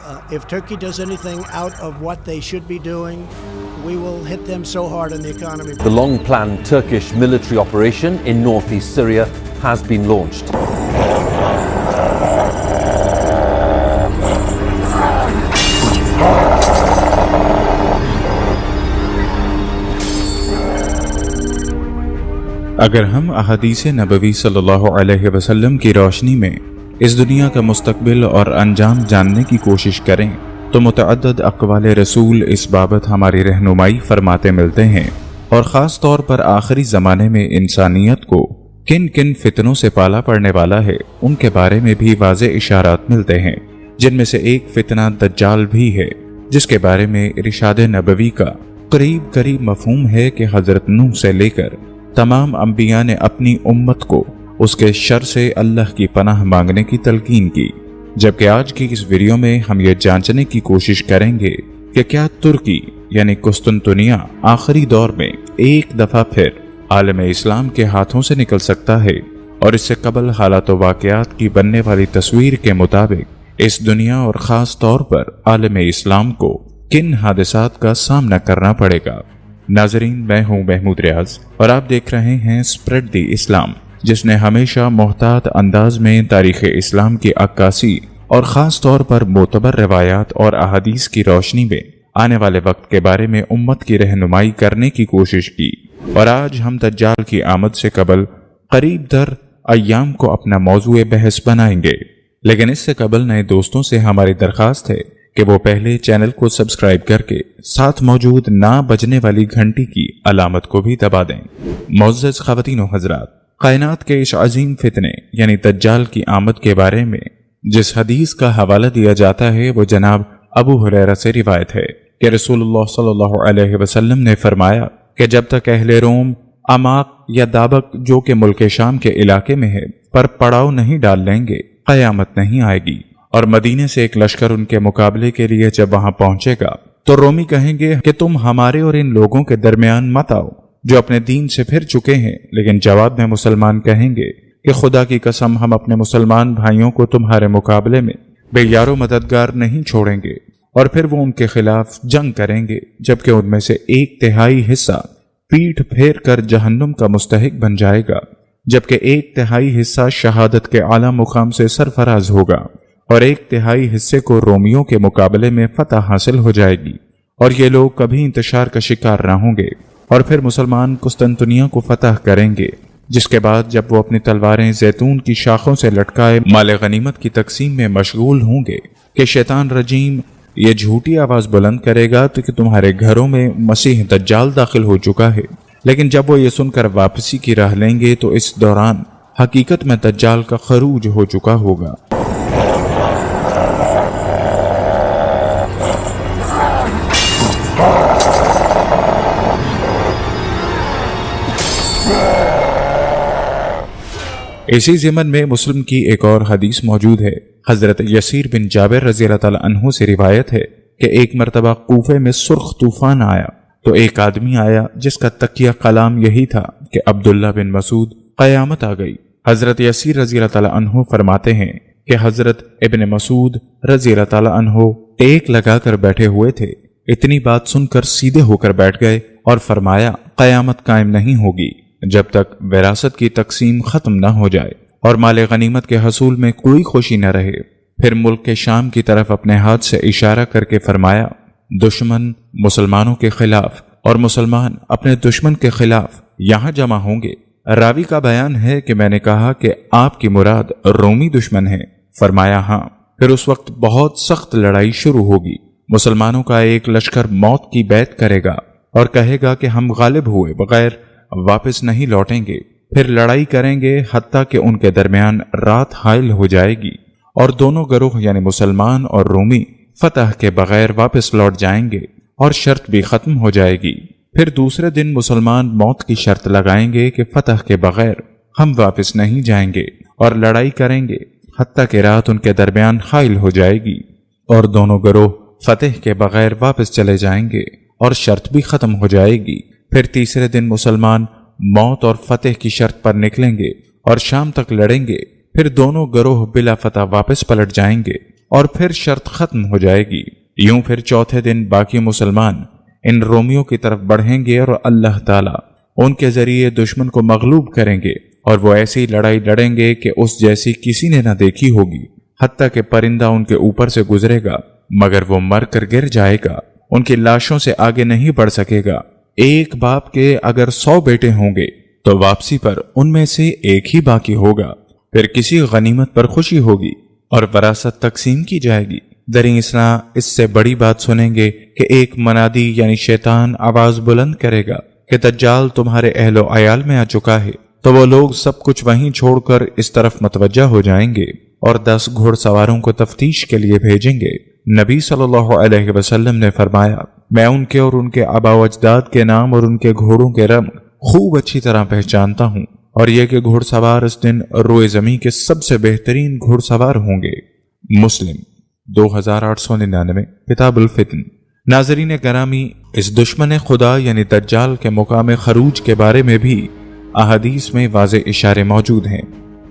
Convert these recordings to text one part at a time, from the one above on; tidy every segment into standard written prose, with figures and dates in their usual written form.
If Turkey does anything out of what they should be doing, we will hit them so hard on the economy. The long-planned Turkish military operation in northeast Syria has been launched. اگر ہم احادیث نبوی صلی اللہ علیہ وسلم کی روشنی میں اس دنیا کا مستقبل اور انجام جاننے کی کوشش کریں تو متعدد اقوال رسول اس بابت ہماری رہنمائی فرماتے ملتے ہیں، اور خاص طور پر آخری زمانے میں انسانیت کو کن کن فتنوں سے پالا پڑنے والا ہے ان کے بارے میں بھی واضح اشارات ملتے ہیں، جن میں سے ایک فتنہ دجال بھی ہے، جس کے بارے میں ارشاد نبوی کا قریب مفہوم ہے کہ حضرت نوح سے لے کر تمام انبیاء نے اپنی امت کو اس کے شر سے اللہ کی پناہ مانگنے کی تلقین کی، جبکہ آج کی اس ویڈیو میں ہم یہ جانچنے کی کوشش کریں گے کہ کیا ترکی یعنی قسطنطنیہ آخری دور میں ایک دفعہ پھر عالم اسلام کے ہاتھوں سے نکل سکتا ہے، اور اس سے قبل حالات و واقعات کی بننے والی تصویر کے مطابق اس دنیا اور خاص طور پر عالم اسلام کو کن حادثات کا سامنا کرنا پڑے گا۔ ناظرین، میں ہوں محمود ریاض اور آپ دیکھ رہے ہیں اسپریڈ دی اسلام، جس نے ہمیشہ محتاط انداز میں تاریخ اسلام کی عکاسی اور خاص طور پر معتبر روایات اور احادیث کی روشنی میں آنے والے وقت کے بارے میں امت کی رہنمائی کرنے کی کوشش کی، اور آج ہم دجال کی آمد سے قبل قریب در ایام کو اپنا موضوع بحث بنائیں گے۔ لیکن اس سے قبل نئے دوستوں سے ہماری درخواست ہے کہ وہ پہلے چینل کو سبسکرائب کر کے ساتھ موجود نہ بجنے والی گھنٹی کی علامت کو بھی دبا دیں۔ معزز خواتین و حضرات، کائنات کے اس عظیم فتنے یعنی دجال کی آمد کے بارے میں جس حدیث کا حوالہ دیا جاتا ہے وہ جناب ابو ہریرہ سے روایت ہے کہ رسول اللہ صلی اللہ علیہ وسلم نے فرمایا کہ جب تک اہل روم عماق یا دابق جو کہ ملک شام کے علاقے میں ہے پر پڑاؤ نہیں ڈال لیں گے، قیامت نہیں آئے گی۔ اور مدینے سے ایک لشکر ان کے مقابلے کے لیے جب وہاں پہنچے گا تو رومی کہیں گے کہ تم ہمارے اور ان لوگوں کے درمیان مت آؤ جو اپنے دین سے پھر چکے ہیں، لیکن جواب میں مسلمان کہیں گے کہ خدا کی قسم ہم اپنے مسلمان بھائیوں کو تمہارے مقابلے میں بے یار و مددگار نہیں چھوڑیں گے، اور پھر وہ ان کے خلاف جنگ کریں گے، جبکہ ان میں سے 1/3 حصہ پیٹھ پھیر کر جہنم کا مستحق بن جائے گا، جبکہ 1/3 حصہ شہادت کے اعلیٰ مقام سے سرفراز ہوگا، اور 1/3 حصے کو رومیوں کے مقابلے میں فتح حاصل ہو جائے گی، اور یہ لوگ کبھی انتشار کا شکار نہ ہوں گے، اور پھر مسلمان قسطنطنیہ کو فتح کریں گے، جس کے بعد جب وہ اپنی تلواریں زیتون کی شاخوں سے لٹکائے مال غنیمت کی تقسیم میں مشغول ہوں گے کہ شیطان رجیم یہ جھوٹی آواز بلند کرے گا تو کہ تمہارے گھروں میں مسیح دجال داخل ہو چکا ہے، لیکن جب وہ یہ سن کر واپسی کی راہ لیں گے تو اس دوران حقیقت میں دجال کا خروج ہو چکا ہوگا۔ اسی ضمن میں مسلم کی ایک اور حدیث موجود ہے۔ حضرت یسیر بن جابر رضی اللہ تعالیٰ عنہ سے روایت ہے کہ ایک مرتبہ کوفے میں سرخ طوفان آیا تو ایک آدمی آیا جس کا تکیہ کلام یہی تھا کہ عبداللہ بن مسعود قیامت آ گئی۔ حضرت یسیر رضی اللہ تعالیٰ عنہ فرماتے ہیں کہ حضرت ابن مسعود رضی اللہ تعالیٰ عنہ ٹیک لگا کر بیٹھے ہوئے تھے، اتنی بات سن کر سیدھے ہو کر بیٹھ گئے اور فرمایا قیامت قائم نہیں ہوگی جب تک وراثت کی تقسیم ختم نہ ہو جائے اور مال غنیمت کے حصول میں کوئی خوشی نہ رہے۔ پھر ملک کے شام کی طرف اپنے ہاتھ سے اشارہ کر کے فرمایا دشمن مسلمانوں کے خلاف اور مسلمان اپنے دشمن کے خلاف یہاں جمع ہوں گے۔ راوی کا بیان ہے کہ میں نے کہا کہ آپ کی مراد رومی دشمن ہے؟ فرمایا ہاں۔ پھر اس وقت بہت سخت لڑائی شروع ہوگی، مسلمانوں کا ایک لشکر موت کی بیعت کرے گا اور کہے گا کہ ہم غالب ہوئے بغیر واپس نہیں لوٹیں گے، پھر لڑائی کریں گے حتیٰ کہ ان کے درمیان رات حائل ہو جائے گی اور دونوں گروہ یعنی مسلمان اور رومی فتح کے بغیر واپس لوٹ جائیں گے اور شرط بھی ختم ہو جائے گی۔ پھر دوسرے دن مسلمان موت کی شرط لگائیں گے کہ فتح کے بغیر ہم واپس نہیں جائیں گے اور لڑائی کریں گے حتیٰ کہ رات ان کے درمیان حائل ہو جائے گی اور دونوں گروہ فتح کے بغیر واپس چلے جائیں گے اور شرط بھی ختم ہو جائے گی۔ پھر تیسرے دن مسلمان موت اور فتح کی شرط پر نکلیں گے اور شام تک لڑیں گے، پھر دونوں گروہ بلا فتح واپس پلٹ جائیں گے اور پھر شرط ختم ہو جائے گی۔ یوں پھر چوتھے دن باقی مسلمان ان رومیوں کی طرف بڑھیں گے اور اللہ تعالیٰ ان کے ذریعے دشمن کو مغلوب کریں گے، اور وہ ایسی لڑائی لڑیں گے کہ اس جیسی کسی نے نہ دیکھی ہوگی، حتیٰ کہ پرندہ ان کے اوپر سے گزرے گا مگر وہ مر کر گر جائے گا، ان کی لاشوں سے آگے نہیں بڑھ سکے گا۔ ایک باپ کے اگر 100 بیٹے ہوں گے تو واپسی پر ان میں سے ایک ہی باقی ہوگا۔ پھر کسی غنیمت پر خوشی ہوگی اور وراثت تقسیم کی جائے گی۔ دریں اثنا اس سے بڑی بات سنیں گے کہ ایک منادی یعنی شیطان آواز بلند کرے گا کہ دجال تمہارے اہل و عیال میں آ چکا ہے، تو وہ لوگ سب کچھ وہیں چھوڑ کر اس طرف متوجہ ہو جائیں گے اور 10 گھوڑ سواروں کو تفتیش کے لیے بھیجیں گے۔ نبی صلی اللہ علیہ وسلم نے فرمایا، میں ان کے اور ان کے آبا و اجداد کے نام اور ان کے گھوڑوں کے رنگ خوب اچھی طرح پہچانتا ہوں، اور یہ کہ گھوڑ سوار اس دن روئے زمین کے سب سے بہترین گھوڑ سوار ہوں گے۔ مسلم 2899 کتاب الفتن۔ ناظرین گرامی، اس دشمن خدا یعنی دجال کے مقام خروج کے بارے میں بھی احادیث میں واضح اشارے موجود ہیں۔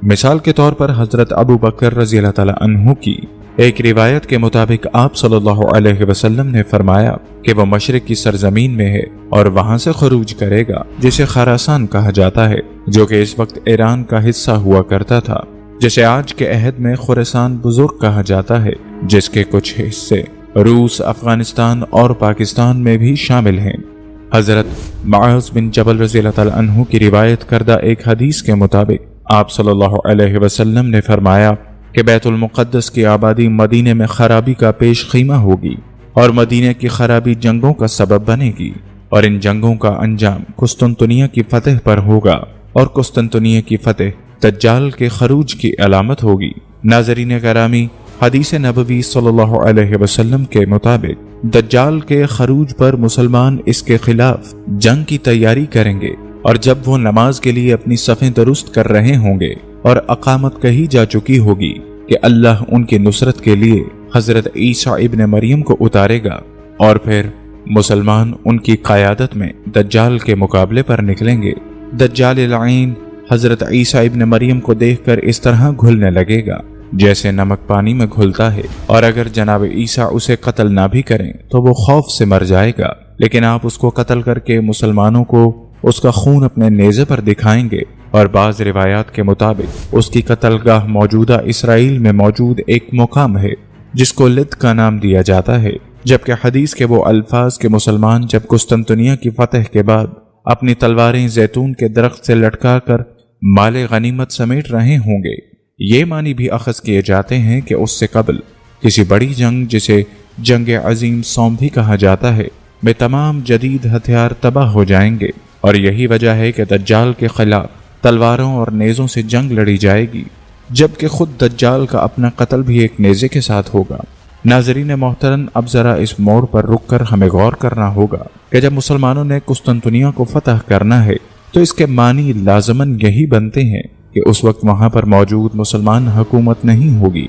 مثال کے طور پر حضرت ابو بکر رضی اللہ تعالی عنہ کی ایک روایت کے مطابق آپ صلی اللہ علیہ وسلم نے فرمایا کہ وہ مشرق کی سرزمین میں ہے اور وہاں سے خروج کرے گا، جسے خراسان کہا جاتا ہے، جو کہ اس وقت ایران کا حصہ ہوا کرتا تھا، جسے آج کے عہد میں خراسان بزرگ کہا جاتا ہے، جس کے کچھ حصے روس، افغانستان اور پاکستان میں بھی شامل ہیں۔ حضرت معاذ بن جبل رضی اللہ تعالی عنہ کی روایت کردہ ایک حدیث کے مطابق آپ صلی اللہ علیہ وسلم نے فرمایا کہ بیت المقدس کی آبادی مدینے میں خرابی کا پیش خیمہ ہوگی، اور مدینے کی خرابی جنگوں کا سبب بنے گی، اور ان جنگوں کا انجام قسطنطنیہ کی فتح پر ہوگا، اور قسطنطنیہ کی فتح دجال کے خروج کی علامت ہوگی۔ ناظرین گرامی، حدیث نبوی صلی اللہ علیہ وسلم کے مطابق دجال کے خروج پر مسلمان اس کے خلاف جنگ کی تیاری کریں گے، اور جب وہ نماز کے لیے اپنی صفیں درست کر رہے ہوں گے اور اقامت کہی جا چکی ہوگی کہ اللہ ان کی نصرت کے لیے حضرت عیسیٰ ابن مریم کو اتارے گا، اور پھر مسلمان ان کی قیادت میں دجال کے مقابلے پر نکلیں گے۔ دجال لعین حضرت عیسیٰ ابن مریم کو دیکھ کر اس طرح گھلنے لگے گا جیسے نمک پانی میں گھلتا ہے، اور اگر جناب عیسیٰ اسے قتل نہ بھی کریں تو وہ خوف سے مر جائے گا، لیکن آپ اس کو قتل کر کے مسلمانوں کو اس کا خون اپنے نیزے پر دکھائیں گے، اور بعض روایات کے مطابق اس کی قتل گاہ موجودہ اسرائیل میں موجود ایک مقام ہے جس کو لد کا نام دیا جاتا ہے، جبکہ حدیث کے وہ الفاظ کے مسلمان جب قسطنطنیہ کی فتح کے بعد اپنی تلواریں زیتون کے درخت سے لٹکا کر مال غنیمت سمیٹ رہے ہوں گے، یہ معنی بھی اخذ کیے جاتے ہیں کہ اس سے قبل کسی بڑی جنگ جسے جنگ عظیم سوم بھی کہا جاتا ہے میں تمام جدید ہتھیار تباہ ہو جائیں گے، اور یہی وجہ ہے کہ دجال کے خلاف تلواروں اور نیزوں سے جنگ لڑی جائے گی، جبکہ خود دجال کا اپنا قتل بھی ایک نیزے کے ساتھ ہوگا۔ ناظرین محترم، اب ذرا اس موڑ پر رک کر ہمیں غور کرنا ہوگا کہ جب مسلمانوں نے قسطنطنیہ کو فتح کرنا ہے تو اس کے معنی لازماً یہی بنتے ہیں کہ اس وقت وہاں پر موجود مسلمان حکومت نہیں ہوگی۔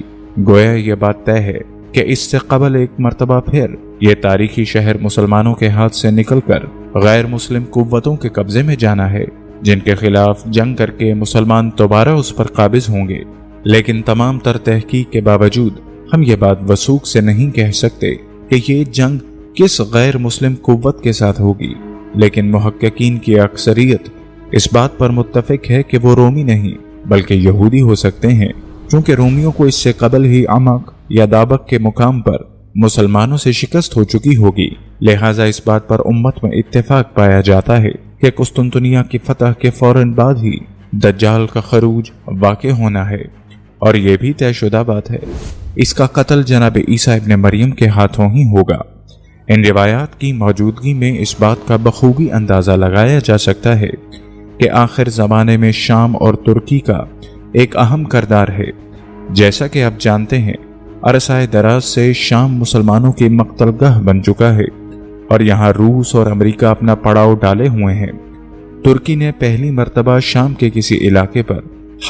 گویا یہ بات طے ہے کہ اس سے قبل ایک مرتبہ پھر یہ تاریخی شہر مسلمانوں کے ہاتھ سے نکل کر غیر مسلم قوتوں کے قبضے میں جانا ہے، جن کے خلاف جنگ کر کے مسلمان دوبارہ اس پر قابض ہوں گے۔ لیکن تمام تر تحقیق کے باوجود ہم یہ بات وثوق سے نہیں کہہ سکتے کہ یہ جنگ کس غیر مسلم قوت کے ساتھ ہوگی، لیکن محققین کی اکثریت اس بات پر متفق ہے کہ وہ رومی نہیں بلکہ یہودی ہو سکتے ہیں، چونکہ رومیوں کو اس سے قبل ہی عمق یا دابق کے مقام پر مسلمانوں سے شکست ہو چکی ہوگی، لہٰذا اس بات پر امت میں اتفاق پایا جاتا ہے کہ قسطنطنیہ کی فتح کے فوراً بعد ہی دجال کا خروج واقع ہونا ہے، اور یہ بھی طے شدہ بات ہے اس کا قتل جناب عیسیٰ ابن مریم کے ہاتھوں ہی ہوگا۔ ان روایات کی موجودگی میں اس بات کا بخوبی اندازہ لگایا جا سکتا ہے کہ آخر زمانے میں شام اور ترکی کا ایک اہم کردار ہے۔ جیسا کہ آپ جانتے ہیں عرصہ دراز سے شام مسلمانوں کی مقتل گاہ بن چکا ہے، اور یہاں روس اور امریکہ اپنا پڑاؤ ڈالے ہوئے ہیں۔ ترکی نے پہلی مرتبہ شام کے کسی علاقے پر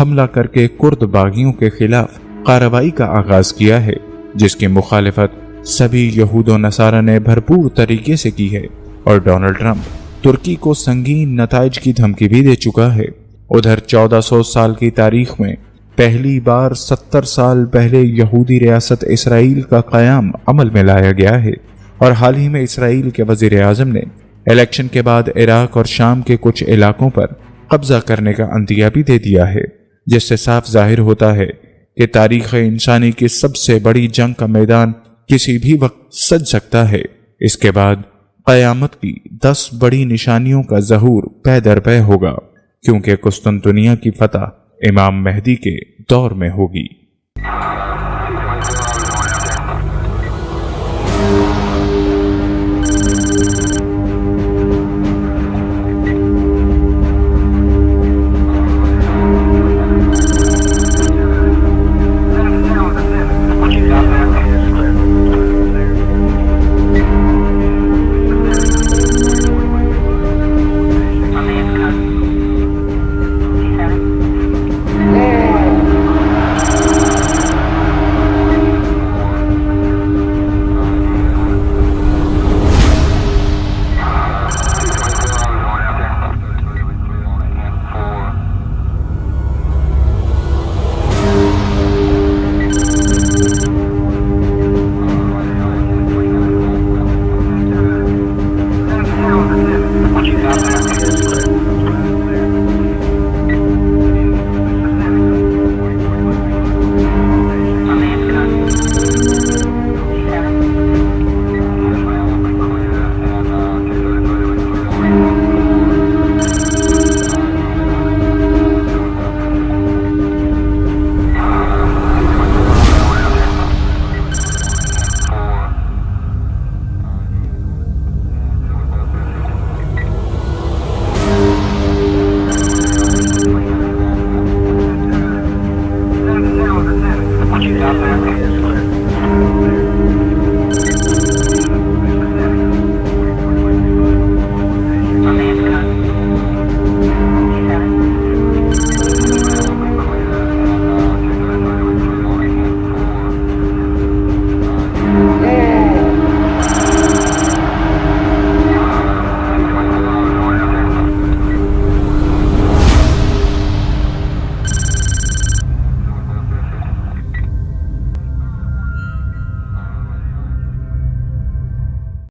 حملہ کر کے کرد باغیوں کے خلاف کارروائی کا آغاز کیا ہے، جس کی مخالفت سبھی یہود و نصارہ نے بھرپور طریقے سے کی ہے، اور ڈونلڈ ٹرمپ ترکی کو سنگین نتائج کی دھمکی بھی دے چکا ہے۔ ادھر 1400 سال کی تاریخ میں پہلی بار 70 سال پہلے یہودی ریاست اسرائیل کا قیام عمل میں لایا گیا ہے، اور حال ہی میں اسرائیل کے وزیر اعظم نے الیکشن کے بعد عراق اور شام کے کچھ علاقوں پر قبضہ کرنے کا عندیہ بھی دے دیا ہے، جس سے صاف ظاہر ہوتا ہے کہ تاریخ انسانی کی سب سے بڑی جنگ کا میدان کسی بھی وقت سج سکتا ہے۔ اس کے بعد قیامت کی 10 بڑی نشانیوں کا ظہور پے در پے ہوگا، کیونکہ قسطنطنیہ کی فتح امام مہدی کے دور میں ہوگی۔